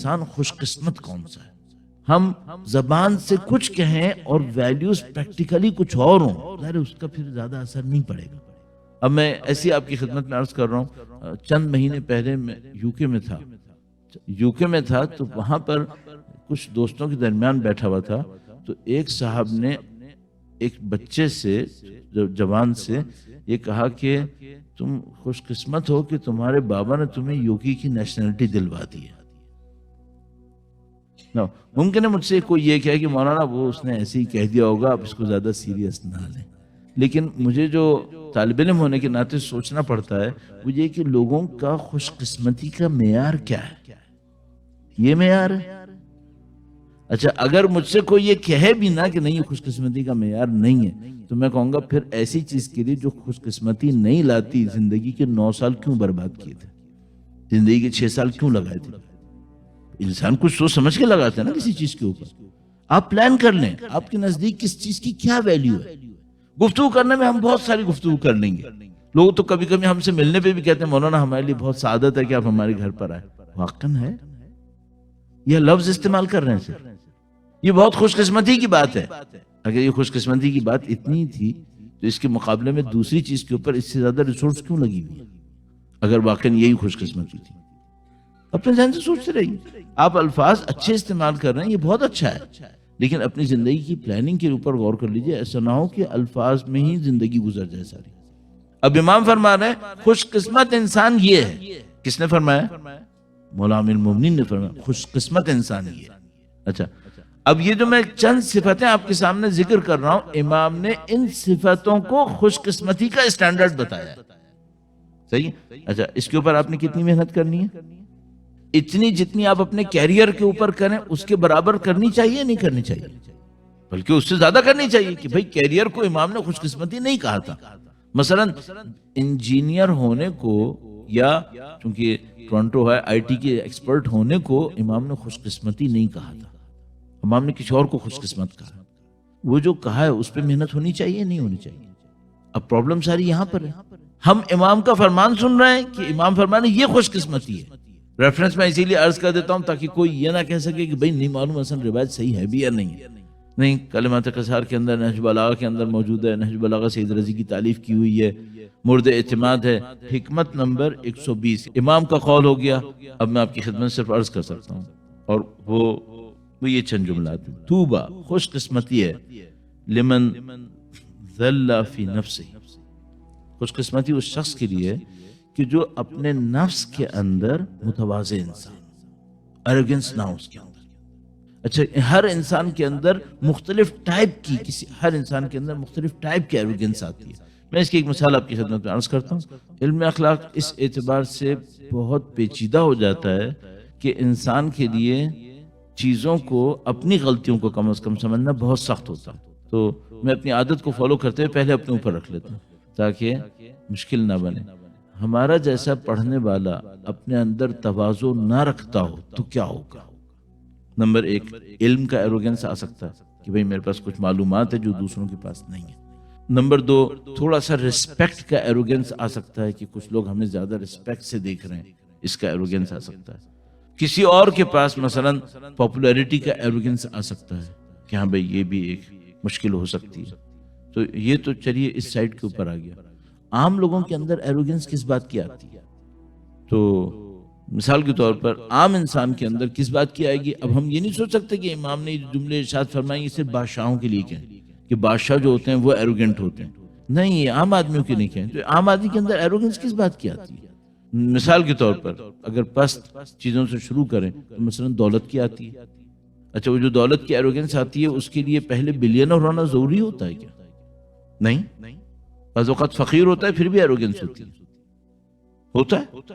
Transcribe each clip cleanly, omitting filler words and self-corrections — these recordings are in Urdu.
انسان خوش قسمت کون سا ہے. ہم زبان سے کچھ کہیں اور ویلیوز پریکٹیکلی کچھ اور ہوں، ظاہر اس کا پھر زیادہ اثر نہیں پڑے گا. اب میں ایسی آپ کی خدمت میں عرض کر رہا ہوں، چند مہینے پہلے میں یو کے میں تھا تو وہاں پر کچھ دوستوں کے درمیان بیٹھا ہوا تھا، تو ایک صاحب نے ایک بچے سے، جوان سے یہ کہا کہ تم خوش قسمت ہو کہ تمہارے بابا نے تمہیں یوکی کی نیشنلٹی دلوا دی ہے. ممکن ہے مجھ سے کوئی یہ کہے کہ مولانا وہ اس نے ایسے ہی کہہ دیا ہوگا، آپ اس کو زیادہ سیریس نہ لیں، لیکن مجھے جو طالب علم ہونے کے ناطے سوچنا پڑتا ہے وہ یہ کہ لوگوں کا خوش قسمتی کا معیار کیا ہے. یہ معیار ہے. اچھا اگر مجھ سے کوئی یہ کہے بھی نہ کہ نہیں یہ خوش قسمتی کا معیار نہیں ہے، تو میں کہوں گا پھر ایسی چیز کے لیے جو خوش قسمتی نہیں لاتی، زندگی کے 9 سال کیوں برباد کیے تھے، زندگی کے 6 سال کیوں لگائے تھے. انسان کچھ سوچ سمجھ کے لگاتا ہے نا کسی چیز کے اوپر. آپ پلان کر لیں آپ کے نزدیک کس چیز کی کیا ویلیو ہے. گفتگو کرنے میں ہم بہت ساری گفتگو کر لیں گے. لوگ تو کبھی کبھی ہم سے ملنے پہ بھی کہتے ہیں مولانا ہمارے لیے بہت سعادت ہے کہ آپ ہمارے گھر پر آئے. واقعاً ہے، یہ لفظ استعمال کر رہے ہیں صرف. یہ بہت خوش قسمتی کی بات ہے. اگر یہ خوش قسمتی کی بات اتنی تھی تو اس کے مقابلے میں دوسری چیز کے اوپر اس سے زیادہ ریسورس کیوں لگی ہوئی ہے؟ اگر واقعاً یہی خوش قسمتی تھی، اپنے ذہن سے سوچتے رہیے. آپ الفاظ اچھے استعمال کر رہے ہیں، یہ بہت اچھا ہے، لیکن اپنی زندگی کی پلاننگ کے اوپر غور کر لیجئے. ایسا نہ ہو کہ الفاظ میں ہی زندگی گزر جائے ساری. اب امام فرما رہے ہیں خوش قسمت انسان یہ ہے. کس نے فرمایا؟ مولا امیر المومنین نے فرمایا خوش قسمت انسان یہ ہے. اچھا اب یہ جو میں چند صفتیں آپ کے سامنے ذکر کر رہا ہوں، امام نے ان صفتوں کو خوش قسمتی کا اسٹینڈرڈ بتایا ہے. صحیح ہے؟ اچھا اس کے اوپر آپ نے کتنی محنت کرنی ہے؟ اتنی جتنی آپ اپنے کیریئر کے اوپر کریں اس کے برابر کرنی چاہیے نہیں کرنی چاہیے؟ بلکہ اس سے زیادہ کرنی چاہیے. کہ بھئی کیریئر کو امام نے خوش قسمتی نہیں کہا تھا. مثلا انجینئر ہونے کو یا چونکہ ٹورنٹو ہے آئی ٹی کے ایکسپرٹ ہونے کو امام نے خوش قسمتی نہیں کہا تھا. امام نے کسی اور کو خوش قسمت کہا. وہ جو کہا ہے اس پہ محنت ہونی چاہیے نہیں ہونی چاہیے؟ اب پرابلم ساری یہاں پر ہے. ہم امام کا فرمان سن رہے ہیں کہ امام فرمانے یہ خوش قسمتی ہے. ریفرنس میں اسی لیے عرض کر دیتا ہوں تاکہ کوئی یہ نہ کہہ سکے کہ بھئی نہیں معلوم اصل روایت صحیح ہے بھی یا نہیں ہے. نہیں، کلمات قصار کے اندر نہج بلاغہ کے اندر موجود ہے. نہج بلاغہ سید رضی کی تالیف کی ہوئی ہے، مورد اعتماد ہے. حکمت نمبر 120 امام کا قول ہو گیا. اب میں آپ کی خدمت صرف عرض کر سکتا ہوں اور وہ یہ چند جملات ہیں. توبہ خوش قسمتی ہے لمن ذل فی نفسہ. خوش قسمتی اس شخص کے لیے کہ جو اپنے نفس کے اندر متواضع انسان، ایروگنس نہ اس کے اندر. اچھا ہر انسان کے اندر مختلف ٹائپ کی ہر انسان کے اندر مختلف ٹائپ کی ایروگنس آتی ہے. میں اس کی ایک مثال آپ کی خدمت میں عرض کرتا ہوں. علم اخلاق اس اعتبار سے بہت پیچیدہ ہو جاتا ہے کہ انسان کے لیے چیزوں کو، اپنی غلطیوں کو کم از کم سمجھنا بہت سخت ہوتا ہے. تو میں اپنی عادت کو فالو کرتے ہوئے پہلے اپنے اوپر رکھ لیتا ہوں تاکہ مشکل نہ بنے. ہمارا جیسا پڑھنے والا اپنے اندر تواضع نہ رکھتا ہو تو کیا ہوگا؟ نمبر 1 علم کا ایروگنس آ سکتا ہے کہ بھئی میرے پاس کچھ معلومات ہے جو دوسروں کے پاس نہیں ہے. نمبر 2 تھوڑا سا ریسپیکٹ کا ایروگنس آ سکتا ہے کہ کچھ لوگ ہمیں زیادہ ریسپیکٹ سے دیکھ رہے ہیں، اس کا ایروگنس آ سکتا ہے. کسی اور کے پاس مثلا پاپولیرٹی کا ایروگنس آ سکتا ہے کہ ہاں بھئی یہ بھی ایک مشکل ہو سکتی ہے. تو یہ تو چلیے اس سائڈ کے اوپر آ گیا. عام لوگوں کے اندر ایروگنس کس بات کی آتی ہے؟ تو مثال کے طور پر عام انسان کے اندر کس بات کی آئے گی؟ اب ہم یہ نہیں سوچ سکتے کہ امام نے جملے ارشاد فرمائیں صرف بادشاہوں کے لیے کہیں کہ بادشاہ جو ہوتے ہیں وہ ایروگنٹ ہوتے ہیں. نہیں، یہ عام آدمیوں کے نہیں کہیں. تو عام آدمی کے اندر ایروگنس کس بات کی آتی ہے؟ مثال کے طور پر اگر پست چیزوں سے شروع کریں تو مثلا دولت کی آتی ہے. اچھا وہ جو دولت کی ایروگنس آتی ہے اس کے لیے پہلے بلینر ہونا ضروری ہوتا ہے کیا؟ نہیں، بعض اوقات فقیر ہوتا ہے پھر بھی ایروگنس ہوتی ہے. ہوتا ہے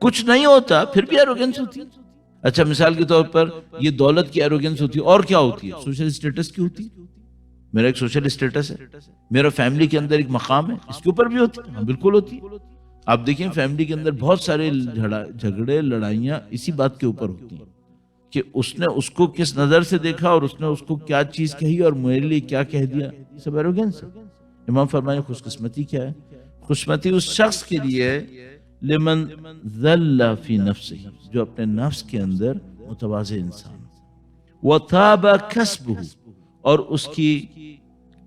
کچھ نہیں ہوتا پھر بھی ایروگنس ہوتی ہے. اچھا مثال کے طور پر یہ دولت کی ایروگنس ہوتی ہے. اور کیا ہوتی ہے؟ سوشل اسٹیٹس کی ہوتی ہے. میرا ایک سوشل اسٹیٹس ہے، میرا فیملی کے اندر ایک مقام ہے، اس کے اوپر بھی ہوتی ہے. ہاں بالکل ہوتی ہے. آپ دیکھیں فیملی کے اندر بہت سارے جھگڑے لڑائیاں اسی بات کے اوپر ہوتی ہیں کہ اس نے اس کو کس نظر سے دیکھا اور اس نے اس کو کیا چیز کہی اور میرے لیے کیا کہہ دیا. یہ سب ایروگنس ہے. امام فرمائے خوش قسمتی کیا ہے؟ خوش قسمتی اس شخص کے لیے لمن ذل فی نفسہ، جو اپنے نفس کے اندر متواضع انسان ہو، وطاب کسبہ، اور اس کی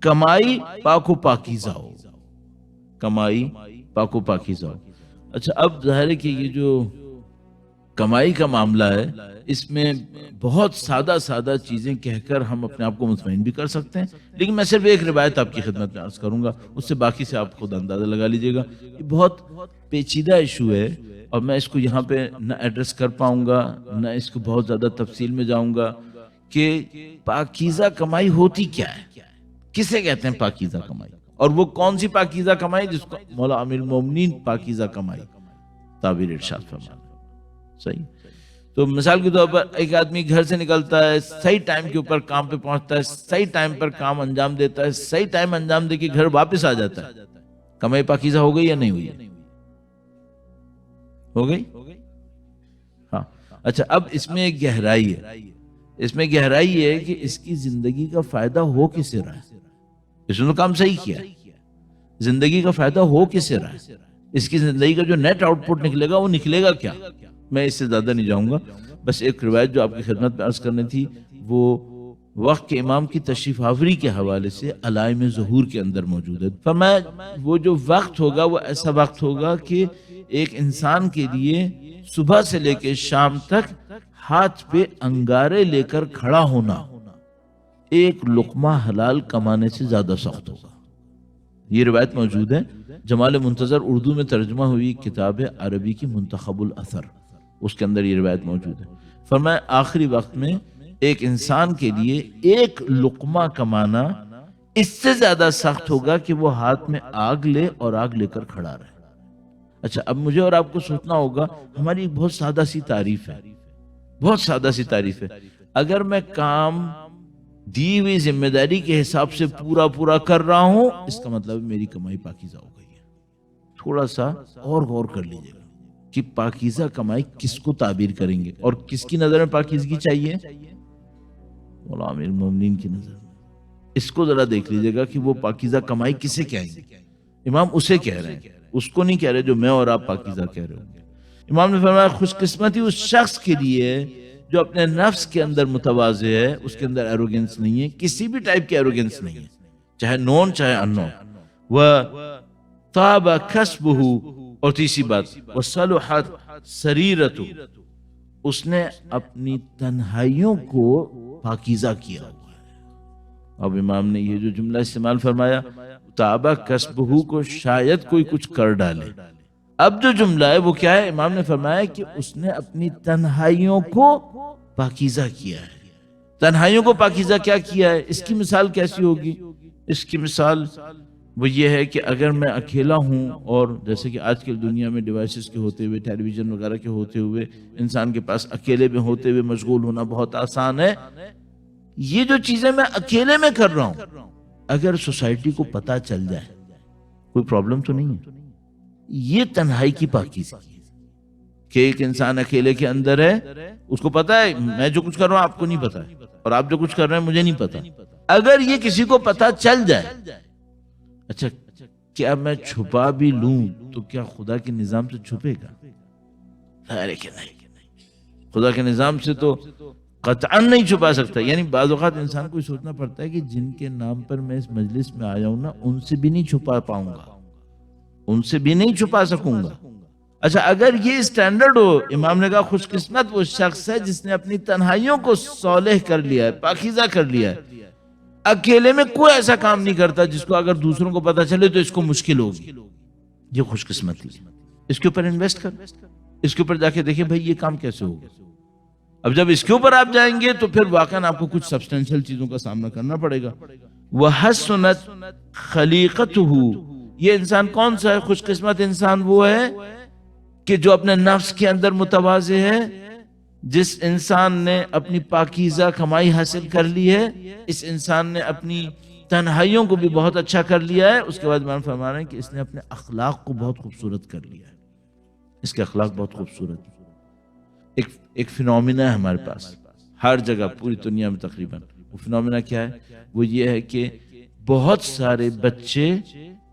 کمائی پاک و پاکیزہ ہو، کمائی پاک و پاکیزہ ہو۔ اچھا اب ظاہر ہے کہ یہ جو کمائی کا معاملہ ہے اس میں بہت سادہ سادہ چیزیں کہہ کر ہم اپنے آپ کو مطمئن بھی کر سکتے ہیں، لیکن میں صرف ایک روایت آپ کی خدمت میں عرض کروں گا، اس سے باقی سے آپ خود اندازہ لگا لیجئے گا۔ یہ بہت پیچیدہ ایشو ہے اور میں اس کو یہاں پہ نہ ایڈریس کر پاؤں گا، نہ اس کو بہت زیادہ تفصیل میں جاؤں گا کہ پاکیزہ کمائی ہوتی کیا ہے، کسے کہتے ہیں پاکیزہ کمائی، اور وہ کون سی پاکیزہ کمائی جس کو مولا امیر المومنین پاکیزہ کمائی تعبیر ارشاد فرماتے ہیں۔ صحیح، تو مثال کے طور پر ایک آدمی گھر سے نکلتا ہے، صحیح ٹائم کے اوپر کام پہ پہنچتا ہے، صحیح ٹائم پر کام انجام دیتا ہے، صحیح ٹائم انجام دے کے گھر واپس آ جاتا ہے، کمائی پاکیزہ ہو گئی یا نہیں ہوئی؟ ہو گئی؟ ہاں۔ اچھا اب اس میں ایک گہرائی ہے، اس میں گہرائی ہے کہ اس کی زندگی کا فائدہ ہو کسے رہا ہے؟ اس نے تو کام صحیح کیا، زندگی کا فائدہ ہو کسے رہا ہے؟ اس کی زندگی کا جو نیٹ آؤٹ پٹ نکلے گا وہ نکلے گا کیا؟ میں اس سے زیادہ نہیں جاؤں گا، بس ایک روایت جو آپ کی خدمت میں عرض کرنی تھی وہ وقت کے امام کی تشریف آوری کے حوالے سے علائم ظہور کے اندر موجود ہے۔ فرمایا وہ جو وقت ہوگا وہ ایسا وقت ہوگا کہ ایک انسان کے لیے صبح سے لے کے شام تک ہاتھ پہ انگارے لے کر کھڑا ہونا ایک لقمہ حلال کمانے سے زیادہ سخت ہوگا۔ یہ روایت موجود ہے، جمال منتظر اردو میں ترجمہ ہوئی کتاب ہے عربی کی منتخب الاثر، اس کے اندر یہ روایت موجود ہے۔ فرمایا آخری وقت میں ایک انسان کے لیے ایک لقمہ کمانا اس سے زیادہ سخت ہوگا کہ وہ ہاتھ میں آگ لے اور آگ لے کر کھڑا رہے۔ اچھا اب مجھے اور آپ کو سوچنا ہوگا، ہماری ایک بہت سادہ سی تعریف ہے، بہت سادہ سی تعریف ہے، اگر میں کام دی ہوئی ذمہ داری کے حساب سے پورا کر رہا ہوں اس کا مطلب میری کمائی پاکیزہ ہو گئی ہے۔ تھوڑا سا اور غور کر لیجیے گا کہ پاکیزہ کمائی کس کو تعبیر کریں گے اور کس کی نظر میں پاکیزگی چاہیے؟ مولا امیر المومنین کی نظر میں۔ اس کو ذرا دیکھ لیجیے گا کہ وہ پاکیزہ کمائی کسے کہیں گے؟ امام اسے کہہ رہے ہیں، اس کو نہیں کہہ رہے جو میں اور آپ پاکیزہ کہہ رہے ہوں گے۔ امام نے فرمایا خوش قسمتی اس شخص کے لیے جو اپنے نفس کے اندر متواضع ہے، اس کے اندر ایروگنس نہیں ہے، کسی بھی ٹائپ کی ایروگنس نہیں ہے، چاہے نون چاہے ان نون۔ وَطَابَ كَسْبُهُ، اور تیسری بات وَصَلُحَتْ سَرِيرَتُهُ، اس نے اپنی تنہائیوں کو پاکیزہ کیا ہوا ہے۔ اب امام نے یہ جو جملہ استعمال فرمایا طَابَ كَسْبُهُ کو شاید کوئی کچھ کر ڈالے، اب جو جملہ ہے وہ کیا ہے؟ امام نے فرمایا کہ اس نے اپنی تنہائیوں کو پاکیزہ کیا ہے۔ تنہائیوں کو پاکیزہ کیا کیا ہے؟ اس کی مثال کیسی ہوگی؟ اس کی مثال وہ یہ ہے کہ اگر میں اکیلا ہوں، اور جیسے کہ آج کل دنیا میں ڈیوائسز کے ہوتے ہوئے، ٹیلی ویژن وغیرہ کے ہوتے ہوئے، انسان کے پاس اکیلے میں ہوتے ہوئے مشغول ہونا بہت آسان ہے۔ یہ جو چیزیں میں اکیلے میں کر رہا ہوں اگر سوسائٹی کو پتہ چل جائے کوئی پرابلم تو نہیں ہے۔ یہ تنہائی کی پاکیزگی ہے کہ ایک انسان اکیلے کے اندر ہے، اس کو پتا ہے میں جو کچھ کر رہا ہوں آپ کو نہیں پتا ہے، اور آپ جو کچھ کر رہے ہیں مجھے نہیں پتا۔ اگر یہ کسی کو پتا چل جائے، اچھا کیا میں چھپا بھی لوں تو کیا خدا کے نظام سے چھپے گا؟ ظاہر کہ نہیں، خدا کے نظام سے تو قطعاً نہیں چھپا سکتا۔ یعنی بعض اوقات انسان کو سوچنا پڑتا ہے کہ جن کے نام پر میں اس مجلس میں آیا ہوں نا، ان سے بھی نہیں چھپا پاؤں گا، ان سے بھی نہیں چھپا سکوں گا۔ اچھا اگر یہ اسٹینڈرڈ ہو، امام نے کہا خوش قسمت وہ شخص ہے جس نے اپنی تنہائیوں کو صالح کر لیا ہے، پاکیزہ کر لیا ہے۔ اکیلے میں کوئی ایسا کام نہیں کرتا جس کو اگر دوسروں کو پتا چلے تو اس کو مشکل ہوگی۔ یہ خوش قسمتی ہے۔ اس کے اوپر انویسٹ کر، اس کے اوپر جا کے دیکھیں بھائی یہ کام کیسے ہوگا۔ اب جب اس کے اوپر آپ جائیں گے تو پھر واقعاً آپ کو کچھ سبسٹینشل چیزوں کا سامنا کرنا پڑے گا۔ وَحَسُنَتْ خَلِيقَتُهُ، یہ انسان کون سا ہے؟ خوش قسمت انسان وہ ہے کہ جو اپنے نفس کے اندر متواضع ہے، جس انسان نے اپنی پاکیزہ کمائی حاصل کر لی ہے، اس انسان نے اپنی تنہائیوں کو بھی بہت اچھا کر لیا ہے۔ اس کے بعد امام فرما رہے ہیں کہ اس نے اپنے اخلاق کو بہت خوبصورت کر لیا ہے، اس کے اخلاق بہت خوبصورت ہے۔ ایک فینومینا ہے ہمارے پاس ہر جگہ پوری دنیا میں تقریباً، وہ فینومینا کیا ہے؟ وہ یہ ہے کہ بہت سارے بچے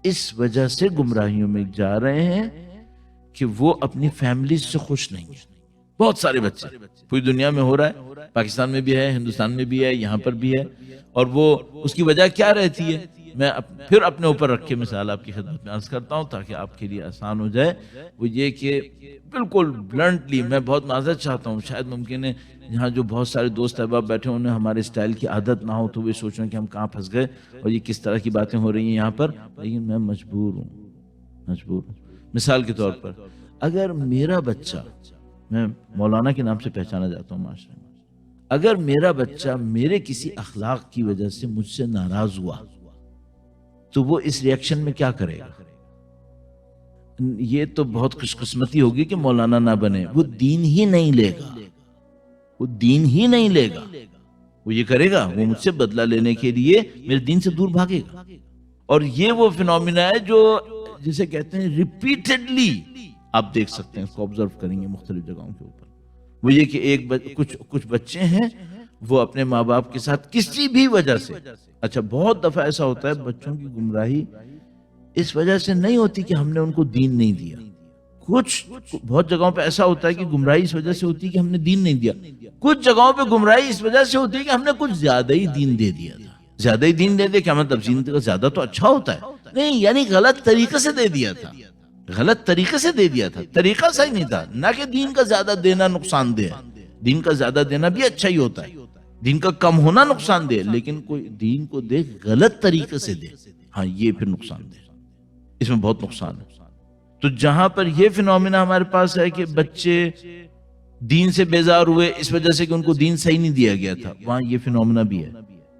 اس وجہ سے گمراہیوں میں جا رہے ہیں کہ وہ اپنی فیملی سے خوش نہیں ہیں۔ بہت سارے بچے پوری دنیا میں ہو رہا ہے، پاکستان میں بھی ہے، ہندوستان میں بھی ہے، یہاں پر بھی ہے. اور وہ اس کی وجہ کیا رہتی ہے؟ میں پھر اپنے اوپر رکھ کے مثال آپ کی خدمت میں عرض کرتا ہوں تاکہ آپ کے لیے آسان ہو جائے. وہ یہ کہ بالکل بلنٹلی میں بہت معذرت چاہتا ہوں، شاید ممکن ہے یہاں جو بہت سارے دوست احباب بیٹھے ہیں انہیں ہمارے اسٹائل کی عادت نہ ہو تو وہ سوچ رہے ہیں کہ ہم کہاں پھنس گئے اور یہ کس طرح کی باتیں ہو رہی ہیں یہاں پر، لیکن میں مجبور ہوں. مثال کے طور پر اگر میرا بچہ، میں مولانا کے نام سے پہچانا جاتا ہوں معاشرے میں، اگر میرا بچہ میرے کسی اخلاق کی وجہ سے مجھ سے ناراض ہوا تو وہ اس ریئیکشن میں کیا کرے گا؟ یہ تو بہت خوش قسمتی ہوگی کہ مولانا نہ بنے. وہ دین ہی نہیں لے گا، وہ دین ہی نہیں لے گا. وہ یہ کرے گا، وہ مجھ سے بدلہ لینے کے لیے میرے دین سے دور بھاگے گا. اور یہ وہ فینومینا ہے جو جسے کہتے ہیں ریپیٹڈلی آپ دیکھ سکتے ہیں، اس کو آبزرو کریں گے مختلف جگہوں کے اوپر. وہ یہ کہ کچھ بچے ہیں وہ اپنے ماں باپ کے ساتھ کسی بھی وجہ سے، اچھا بہت دفعہ ایسا ہوتا ہے بچوں کی گمراہی اس وجہ سے نہیں ہوتی کہ ہم نے ان کو دین نہیں دیا. بہت جگہوں پہ ایسا ہوتا ہے کہ گمراہی اس وجہ سے ہوتی ہے کہ ہم نے دین نہیں دیا. کچھ جگہوں پہ گمراہی اس وجہ سے ہوتی ہے کہ ہم نے کچھ زیادہ ہی دین دے دیا تھا. زیادہ ہی دین دے دیا، کیا مطلب دین کا زیادہ تو اچھا ہوتا ہے؟ نہیں، یعنی غلط طریقے سے دے دیا تھا، غلط طریقے سے دے دیا تھا، طریقہ صحیح نہیں تھا. نہ کہ دین کا زیادہ دینا نقصان دہ ہے، دین کا زیادہ دینا بھی اچھا ہی ہوتا ہے، دین کا کم ہونا نقصان دہ، لیکن کوئی دین کو دے غلط طریقے سے دے، ہاں یہ پھر نقصان دہ، اس میں بہت نقصان ہے. تو جہاں پر یہ فینومینا ہمارے پاس ہے کہ بچے دین سے بیزار ہوئے اس وجہ سے کہ ان کو دین صحیح نہیں دیا گیا تھا، وہاں یہ فینومینا بھی ہے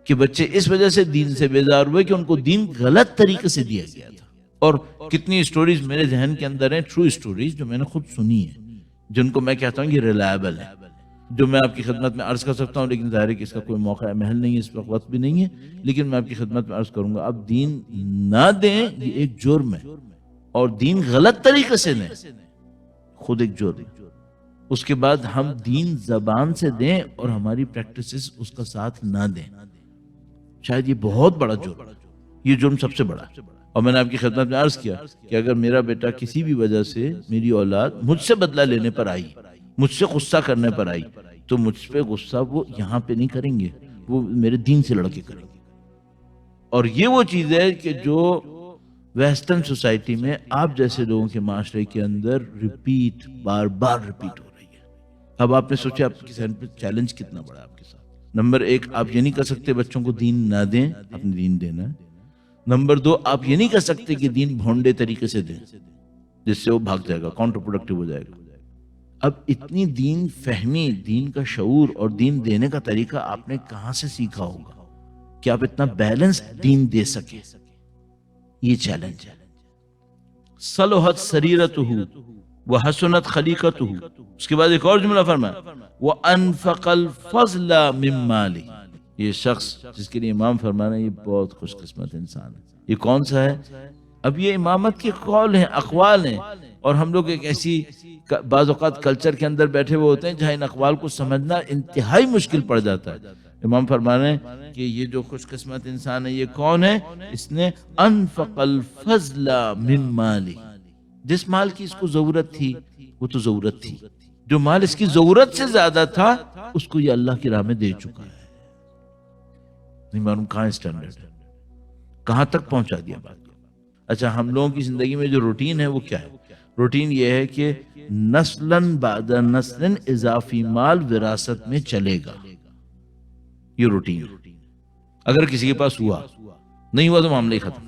کہ بچے اس وجہ سے دین سے بیزار ہوئے کہ ان کو دین غلط طریقے سے دیا گیا تھا. اور کتنی سٹوریز میرے ذہن کے اندر ہیں، ٹرو سٹوریز جو میں نے خود سنی ہیں، جن کو میں کہتا ہوں یہ ریلائبل ہے، جو میں آپ کی خدمت میں عرض کر سکتا ہوں. لیکن ظاہر ہے کہ اس کا کوئی موقع محل نہیں ہے، اس وقت وقت بھی نہیں ہے، لیکن میں آپ کی خدمت میں عرض کروں گا اب دین نہ دیں یہ ایک جرم ہے، اور دین غلط طریقے سے دیں خود ایک جرم. اس کے بعد ہم دین زبان سے دیں اور ہماری پریکٹسز اس کا ساتھ نہ دیں، شاید یہ بہت بڑا جرم، یہ جرم سب سے بڑا. اور میں نے آپ کی خدمت میں عرض کیا کہ اگر میرا بیٹا کسی بھی وجہ سے، میری اولاد مجھ سے بدلہ لینے پر آئی، مجھ سے غصہ کرنے پر آئی، تو مجھ پہ غصہ وہ یہاں پہ نہیں کریں گے، وہ میرے دین سے لڑ کے کریں گے. اور یہ وہ چیز ہے کہ جو ویسٹرن سوسائٹی میں آپ جیسے لوگوں کے معاشرے کے اندر بار بار ریپیٹ ہو رہی ہے. اب آپ نے سوچا آپ کے ذہن پہ چیلنج کتنا بڑا آپ کے ساتھ. نمبر 1، آپ یہ نہیں کر سکتے بچوں کو دین نہ دیں، اپنے دین دینا ہے. نمبر 2، آپ یہ نہیں کر سکتے کہ دین بھونڈے طریقے سے دیں جس سے وہ بھاگ جائے گا، کاؤنٹر پروڈکٹیو ہو جائے گا. اب اتنی دین فہمی، دین کا شعور اور دین دینے کا طریقہ آپ نے کہاں سے سیکھا ہوگا کہ آپ اتنا بیلنس دین دے سکیں؟ یہ چیلنج ہے. صلحت سریرتہ وحسنت خلیقتہ. اس کے بعد ایک اور جملہ فرمایا وانفق الفضل من مالہ. یہ شخص جس کے لیے امام فرمانا یہ بہت خوش قسمت انسان ہے. یہ کون سا ہے؟ اب یہ امامت کے قول ہیں، اقوال ہیں، اور ہم لوگ ایک ایسی بعض اوقات کلچر کے اندر بیٹھے ہوئے ہوتے ہیں جہاں ان اقوال کو سمجھنا انتہائی مشکل پڑ جاتا ہے. امام فرمانے کہ یہ جو خوش قسمت انسان ہے یہ کون ہے؟ اس نے انفق الفضل من مالی. جس مال کی اس کو ضرورت تھی وہ تو ضرورت تھی، جو مال اس کی ضرورت سے زیادہ تھا اس کو یہ اللہ کی راہ میں دے چکا ہے. نہیں معلوم کہاں اسٹینڈرڈ ہے، کہاں تک پہنچا دیا بات. اچھا، ہم لوگوں کی زندگی میں جو روٹین ہے وہ کیا ہے؟ روٹین یہ ہے کہ نسلاً بعد نسلاً اضافی مال وراثت میں چلے گا. یہ روٹین. اگر کسی کے پاس ہوا، نہیں ہوا تو معاملہ ہی ختم.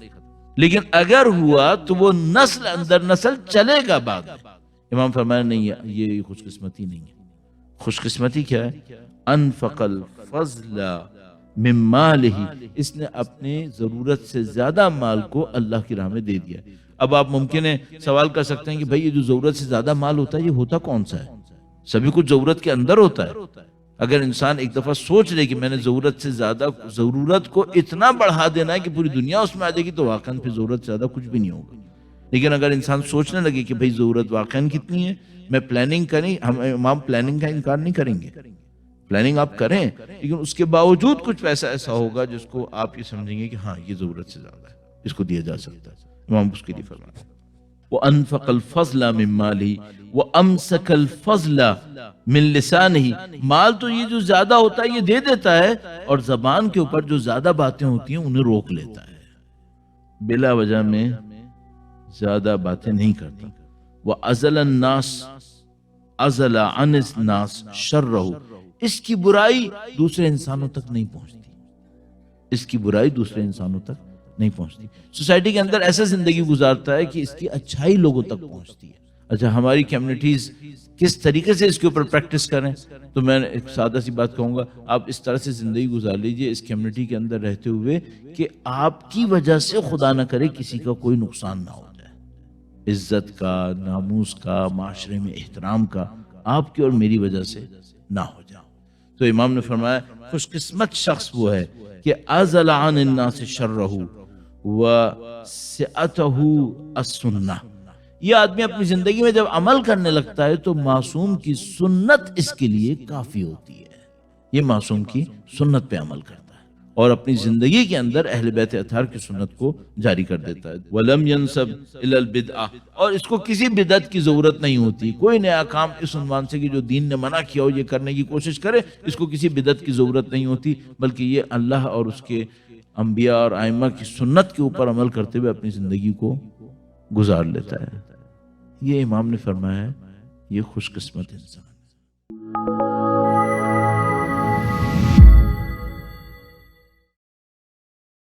لیکن اگر ہوا تو وہ نسل اندر نسل چلے گا بعد. امام فرمایا نہیں، یہ خوش قسمتی نہیں ہے. خوش قسمتی کیا ہے؟ انفق الفضل من مالہ. اس نے اپنے ضرورت سے زیادہ مال کو اللہ کی راہ میں دے دیا. اب آپ ممکن ہے سوال کر سکتے ہیں کہ بھئی یہ جو ضرورت سے زیادہ مال ہوتا ہے یہ ہوتا کون سا ہے؟ سبھی کچھ ضرورت کے اندر ہوتا ہے. اگر انسان ایک دفعہ سوچ لے کہ میں نے ضرورت سے زیادہ، ضرورت کو اتنا بڑھا دینا ہے کہ پوری دنیا اس میں آ جائے گی، تو واقعاً پھر ضرورت سے زیادہ کچھ بھی نہیں ہوگا. لیکن اگر انسان سوچنے لگے کہ بھئی ضرورت واقعاً کتنی ہے، میں پلاننگ کریں، ہم امام پلاننگ کا انکار نہیں کریں گے، پلاننگ آپ کریں، لیکن اس کے باوجود کچھ پیسہ ایسا ہوگا جس کو آپ یہ سمجھیں گے کہ ہاں یہ ضرورت سے زیادہ ہے، اس کو دیا جا سکتا ہے. امام اس کے لیے فرمایا وَأَنْفَقَ الْفَضْلَ مِنْ مَالِهِ وَأَمْسَكَ الْفَضْلَ مِنْ لِسَانِهِ، مال تو یہ جو زیادہ ہوتا ہے یہ دے دیتا ہے، اور زبان کے اوپر جو زیادہ باتیں ہوتی ہیں انہیں روک لیتا ہے، بلا وجہ میں زیادہ باتیں نہیں کرتا۔ وَأَزَلَ النَّاسِ ازل عن الناس شرہ، اس کی برائی دوسرے انسانوں تک نہیں پہنچتی، اس کی برائی دوسرے انسانوں تک نہیں پہنچتی۔ سوسائٹی کے اندر ایسا زندگی گزارتا ہے کہ اس کی اچھائی لوگوں تک پہنچتی ہے۔ اچھا، ہماری کمیونٹیز کس طریقے سے اس کے اوپر پریکٹس کریں، تو میں ایک سادہ سی بات کہوں گا، آپ اس طرح سے زندگی گزار لیجئے اس کمیونٹی کے اندر رہتے ہوئے کہ آپ کی وجہ سے خدا نہ کرے کسی کا کوئی نقصان نہ ہو جائے، عزت کا، ناموس کا، معاشرے میں احترام کا آپ کی اور میری وجہ سے نہ ہو جائے۔ تو امام نے فرمایا خوش قسمت شخص وہ ہے کہ ازل عن الناس شرہ وسعتہ السنہ، یہ آدمی اپنی زندگی میں جب عمل کرنے لگتا ہے تو معصوم کی سنت اس کے لیے کافی ہوتی ہے، یہ معصوم کی سنت پہ عمل کرتا ہے اور اپنی زندگی کے اندر اہل بیت اطہار کی سنت کو جاری کر دیتا ہے۔ وَلَمْ يَنْسَبْ إِلَى الْبِدْعَةِ، اور اس کو کسی بدعت کی ضرورت نہیں ہوتی، کوئی نیا کام اس عنوان سے کہ جو دین نے منع کیا ہو یہ کرنے کی کوشش کرے، اس کو کسی بدعت کی ضرورت نہیں ہوتی، بلکہ یہ اللہ اور اس کے انبیاء اور ائمہ کی سنت کے اوپر عمل کرتے ہوئے اپنی زندگی کو گزار لیتا ہے۔ یہ امام نے فرمایا ہے یہ خوش قسمت انسان۔